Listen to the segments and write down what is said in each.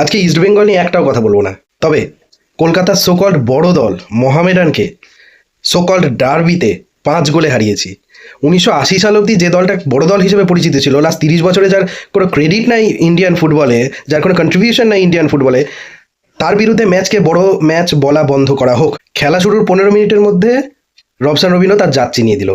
আজকে ইস্টবেঙ্গল নিয়ে একটাও কথা বলবো না, তবে কলকাতার সোকল্ড বড় দল মোহামেডানকে সোকল্ড ডার্বিতে 5 গোলে হারিয়েছি। 1980 সাল অবধি যে দলটা বড় দল হিসেবে পরিচিত ছিল, লাস্ট 30 বছরে যার কোনো ক্রেডিট নাই ইন্ডিয়ান ফুটবলে, যার কোনো কন্ট্রিবিউশন নাই ইন্ডিয়ান ফুটবলে, তার বিরুদ্ধে ম্যাচকে বড় ম্যাচ বলা বন্ধ করা হোক। খেলা শুরুর 15 মিনিটের মধ্যে রবসান রবিনো তার জাত চিনিয়ে দিল।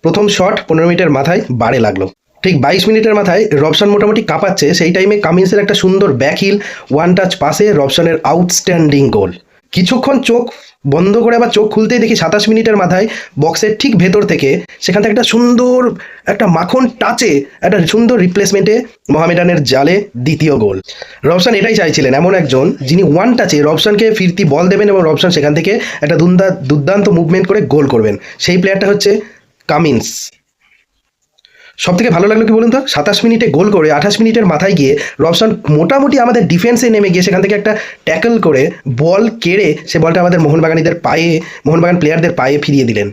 প্রথম শট 15 মিনিটের মাথায় বারে লাগলো। ঠিক 22 মিনিটের মাথায় রবসান মোটামুটি কাঁপাচ্ছে, সেই টাইমে কামিন্সের একটা সুন্দর ব্যাকহিল ওয়ান টাচ পাসে রবসানের আউটস্ট্যান্ডিং গোল। কিছুক্ষণ চোখ বন্ধ করে আবার চোখ খুলতেই দেখি 27 মিনিটের মাথায় বক্সের ঠিক ভেতর থেকে সেখান থেকে একটা সুন্দর একটা মাখন টাচে একটা সুন্দর রিপ্লেসমেন্টে মোহামেডানের জালে দ্বিতীয় গোল। রবসান এটাই চাইছিলেন, এমন একজন যিনি ওয়ান টাচে রবসানকে ফিরতি বল দেবেন এবং রবসান সেখান থেকে একটা দুর্দান্ত মুভমেন্ট করে গোল করবেন। সেই প্লেয়ারটা হচ্ছে কামিন্স। সব থেকে ভালো লাগলো কি বলুন তো, 27 মিনিটে গোল করে 28 মিনিটের মাথায় গিয়ে রবসান মোটামুটি আমাদের ডিফেন্সে নেমে গিয়ে সেখান থেকে একটা ট্যাকল করে বল কেড়ে সে বলটা আমাদের মোহনবাগান প্লেয়ারদের পায়ে ফিরিয়ে দিলেন।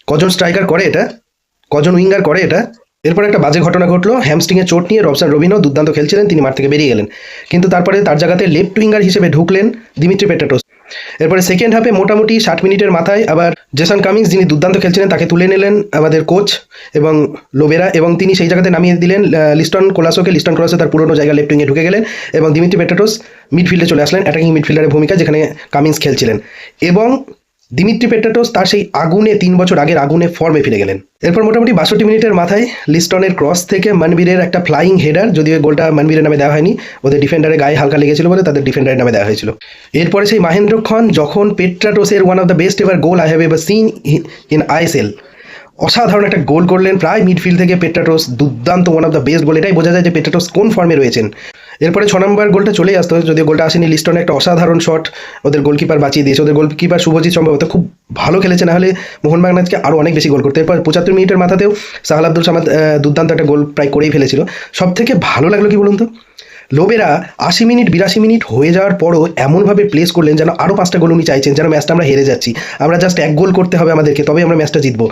কজন স্ট্রাইকার করে এটা, কজন উইঙ্গার করে এটা? এরপর একটা বাজে ঘটনা ঘটলো। হ্যামস্ট্রিংয়ে চোট নিয়ে রবসান রবিনো দুর্দান্ত খেলছিলেন, তিনি মাঠ থেকে বেরিয়ে গেলেন, কিন্তু তারপরে তার জায়গাতে লেফট উইঙ্গার হিসেবে ঢুকলেন দিমিত্রি পেট্রাটোস। এরপরে সেকেন্ড হাফে মোটামুটি 60 মিনিটের মাথায় আবার জেসন কামিন্স, যিনি দুর্দান্ত খেলছিলেন, তাকে তুলে নিলেন আমাদের কোচ এবং লোবেরা, এবং তিনি সেই জায়গাতে নামিয়ে দিলেন লিস্টন কোলাসো তার পুরনো জায়গা লেফট উইংয়ে ঢুকে গেলেন এবং দিমিত্রি পেট্রাটোস মিডফিল্ডে চলে আসলেন, অ্যাটাকিং মিডফিল্ডারের ভূমিকা, যেখানে কামিন্স খেলছিলেন। এবং দিমিত্রি পেট্রাটোস তার সেই আগুনে 3 বছর আগের আগুনে ফর্মে ফিরে গেলেন। এরপর মোটামুটি 62 মিনিটের মাথায় লিস্টনের ক্রস থেকে মনবীরের একটা ফ্লাইং হেডার, যদিও গোলটা মনবীরের নামে দেওয়া হয়নি, ওদের ডিফেন্ডারের গায়ে হালকা লেগেছিল বলে তাদের ডিফেন্ডারের নামে দেওয়া হয়েছিল। এরপরে সেই মহেন্দ্রক্ষণ যখন পেট্রাটোসের one of the best ever goal I have ever seen in ISL, অসাধারণ একটা গোল করলেন প্রায় মিডফিল্ড থেকে পেট্রাটোস, দুর্দান্ত one of the best goal. এটাই বোঝা যায় যে পেট্রাটোস কোন ফর্মে রয়েছেন। এরপরে 6 নম্বর গোলটা চলেই আসতো, যদিও গোলটা আসেনি। লিস্টনে একটা অসাধারণ শট ওদের গোলকিপার বাঁচিয়ে দিয়েছে। ওদের গোলকিপার শুভজিৎ সম্ভবত খুব ভালো খেলেছে, না হলে মোহনবাগান আজকে আরও অনেক বেশি গোল করতে। এরপর 75 মিনিটের মাথাতেও সাহাল আব্দুল সামাদ দুর্দান্ত একটা গোল প্রায় করেই ফেলেছিল। সব থেকে ভালো লাগলো কি বলুন তো, লোবেরা 80 মিনিট 82 মিনিট হয়ে যাওয়ার পরও এমনভাবে প্লেস করলেন যেন আরও 5টা গোল উনি চাইছেন, যেন ম্যাচটা আমরা হেরে যাচ্ছি, আমরা জাস্ট 1 গোল করতে হবে আমাদেরকে, তবে আমরা ম্যাচটা জিতবো।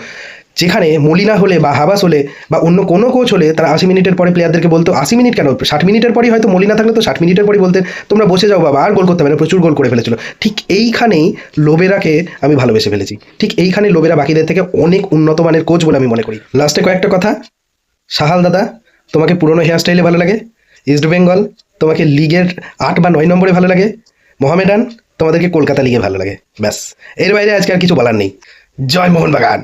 যেখানে মলিনা হলে বা হাবাস হলে বা অন্য কোনো কোচ হলে তারা 80 মিনিটের পরে প্লেয়ারদেরকে বলতো, 80 মিনিট কেন, 60 মিনিটের পরই হয়তো মলিনা থাকলে তো 60 মিনিটের পরই বলতেন তোমরা বসে যাও বাবা, আর গোল করতে হবে না, প্রচুর গোল করে ফেলেছিল। ঠিক এইখানেই লোবেরাকে আমি ভালোবেসে ফেলেছি। ঠিক এইখানে লোবেরা বাকিদের থেকে অনেক উন্নত মানের কোচ বলে আমি মনে করি। লাস্টে কয়েকটা কথা, সাহাল দাদা তোমাকে পুরনো হেয়ারস্টাইলে ভালো লাগে, ইস্টবেঙ্গল তোমাকে লিগের 8 বা 9 নম্বরে ভালো লাগে, মোহামেডান তোমাদেরকে কলকাতা লিগে ভালো লাগে, ব্যাস, এর বাইরে আজকে আর কিছু বলার নেই। জয় মোহনবাগান।